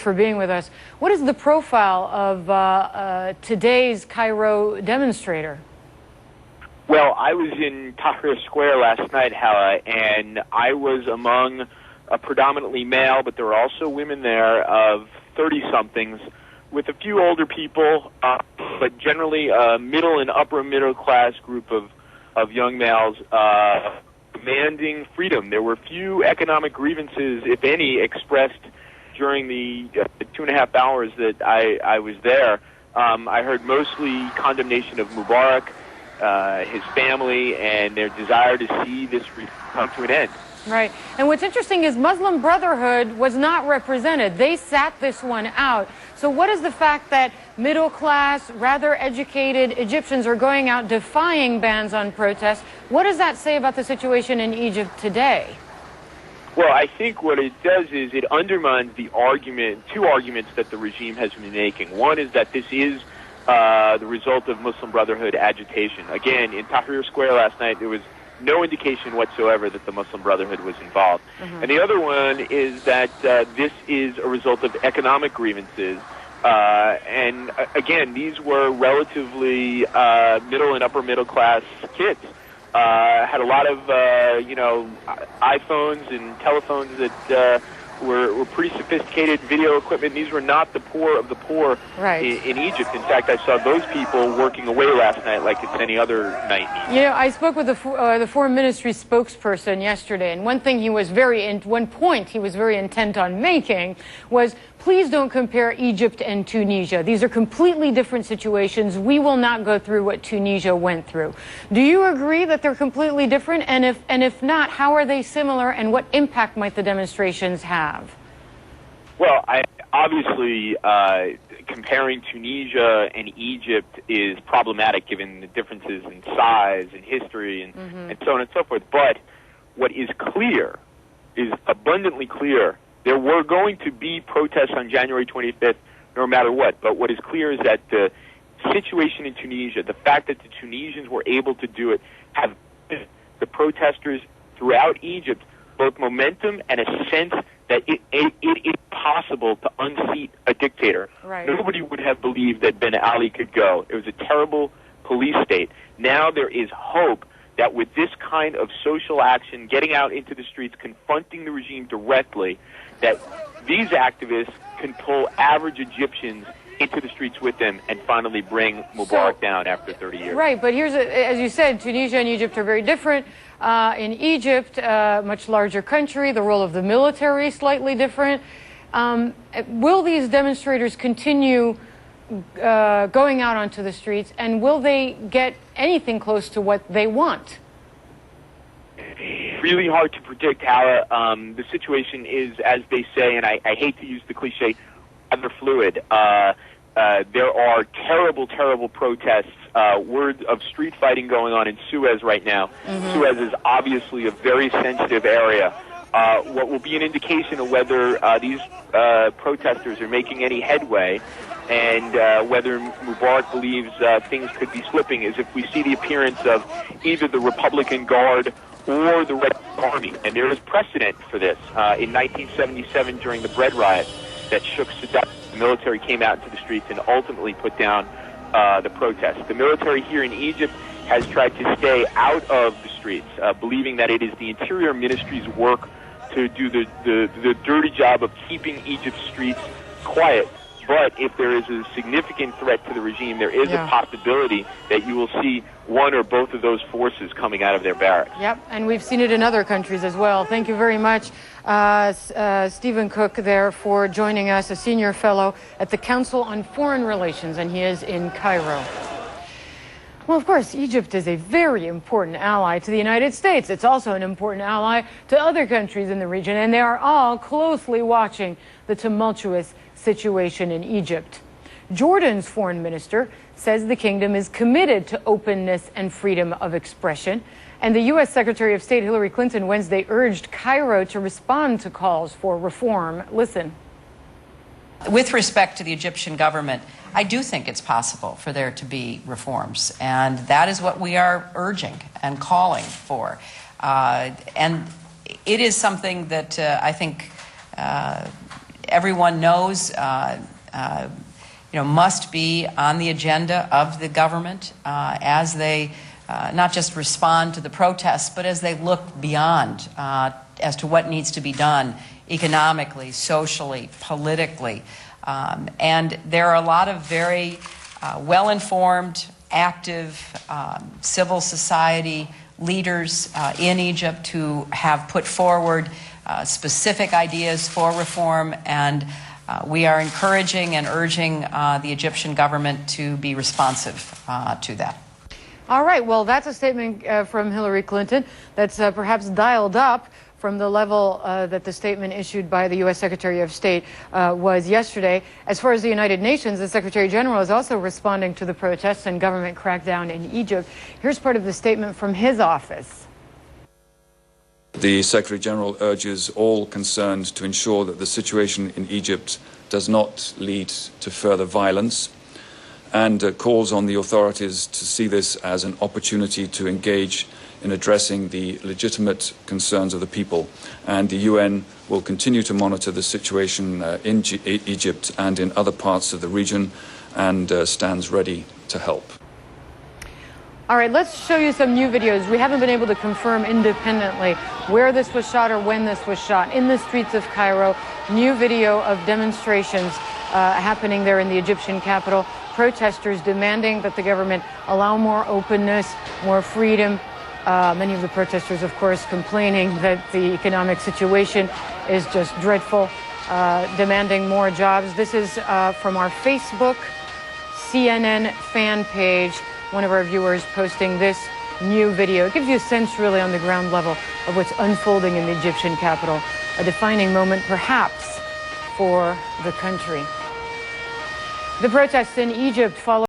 for being with us. What is the profile of today's Cairo demonstrator? Well, I was in Tahrir Square last night, Hala, and I was among a predominantly male, but there were also women there of 30-somethings, with a few older people, but generally a middle and upper middle class group of young males demanding freedom. There were few economic grievances, if any, expressed during the 2.5 hours that I was there. I heard mostly condemnation of Mubarak, his family, and their desire to see this come to an end. Right. And what's interesting is Muslim Brotherhood was not represented. They sat this one out. So what is the fact that middle-class, rather educated Egyptians are going out defying bans on protests? What does that say about the situation in Egypt today? Well, I think what it does is it undermines the two arguments that the regime has been making. One is that this is the result of Muslim Brotherhood agitation. Again, in Tahrir Square last night, there was no indication whatsoever that the Muslim Brotherhood was involved. And the other one is that this is a result of economic grievances. And again, these were relatively middle and upper middle class kids. Had a lot of, iPhones and telephones that were pretty sophisticated, video equipment. These were not the poor of the poor in Egypt. In fact, I saw those people working away last night like it's any other night. You know, I spoke with the Foreign Ministry spokesperson yesterday, and one point he was very intent on making was, please don't compare Egypt and Tunisia. These are completely different situations. We will not go through what Tunisia went through. Do you agree that they're completely different? And if not, how are they similar, and what impact might the demonstrations have? Well, obviously, comparing Tunisia and Egypt is problematic given the differences in size and history and so on and so forth. But what is clear, is abundantly clear, there were going to be protests on January 25th no matter what. But what is clear is that the situation in Tunisia, the fact that the Tunisians were able to do it, have given the protesters throughout Egypt both momentum and a sense that it is possible to unseat a dictator. Right. Nobody would have believed that Ben Ali could go. It was a terrible police state. Now there is hope that with this kind of social action, getting out into the streets, confronting the regime directly, that these activists can pull average Egyptians into the streets with them and finally bring Mubarak down after 30 years. Right, but as you said, Tunisia and Egypt are very different. In Egypt, a much larger country, the role of the military is slightly different. Will these demonstrators continue going out onto the streets, and will they get anything close to what they want? Really hard to predict, Hala. The situation is, as they say, and I hate to use the cliche, rather fluid. There are terrible, terrible protests, word of street fighting going on in Suez right now. Suez is obviously a very sensitive area. What will be an indication of whether these protesters are making any headway and whether Mubarak believes things could be slipping is if we see the appearance of either the Republican Guard or the Red Army. And there is precedent for this. In 1977, during the bread riot that shook Saddam, the military came out into the streets and ultimately put down the protests. The military here in Egypt has tried to stay out of the streets, believing that it is the Interior Ministry's work to do the dirty job of keeping Egypt's streets quiet. But if there is a significant threat to the regime, there is a possibility that you will see one or both of those forces coming out of their barracks. Yep, and we've seen it in other countries as well. Thank you very much, Stephen Cook, there, for joining us, a senior fellow at the Council on Foreign Relations, and he is in Cairo. Well, of course, Egypt is a very important ally to the United States. It's also an important ally to other countries in the region, and they are all closely watching the tumultuous situation in Egypt. Jordan's foreign minister says the kingdom is committed to openness and freedom of expression. And the U.S. Secretary of State Hillary Clinton Wednesday urged Cairo to respond to calls for reform. Listen. With respect to the Egyptian government, I do think it's possible for there to be reforms. And that is what we are urging and calling for. And it is something that I think everyone knows must be on the agenda of the government as they not just respond to the protests, but as they look beyond as to what needs to be done economically, socially, politically. And there are a lot of very well-informed, active civil society leaders in Egypt who have put forward specific ideas for reform, and we are encouraging and urging the Egyptian government to be responsive to that. All right, well, that's a statement from Hillary Clinton that's perhaps dialed up from the level that the statement issued by the U.S. Secretary of State was yesterday. As far as the United Nations, the Secretary General is also responding to the protests and government crackdown in Egypt. Here's part of the statement from his office. The Secretary General urges all concerned to ensure that the situation in Egypt does not lead to further violence, and calls on the authorities to see this as an opportunity to engage in addressing the legitimate concerns of the people. And the UN will continue to monitor the situation in Egypt and in other parts of the region, and stands ready to help. All right, let's show you some new videos. We haven't been able to confirm independently where this was shot or when this was shot. In the streets of Cairo, new video of demonstrations happening there in the Egyptian capital. Protesters demanding that the government allow more openness, more freedom. Many of the protesters, of course, complaining that the economic situation is just dreadful, demanding more jobs. This is from our Facebook CNN fan page. One of our viewers posting this new video. It gives you a sense really on the ground level of what's unfolding in the Egyptian capital. A defining moment perhaps for the country. The protests in Egypt follow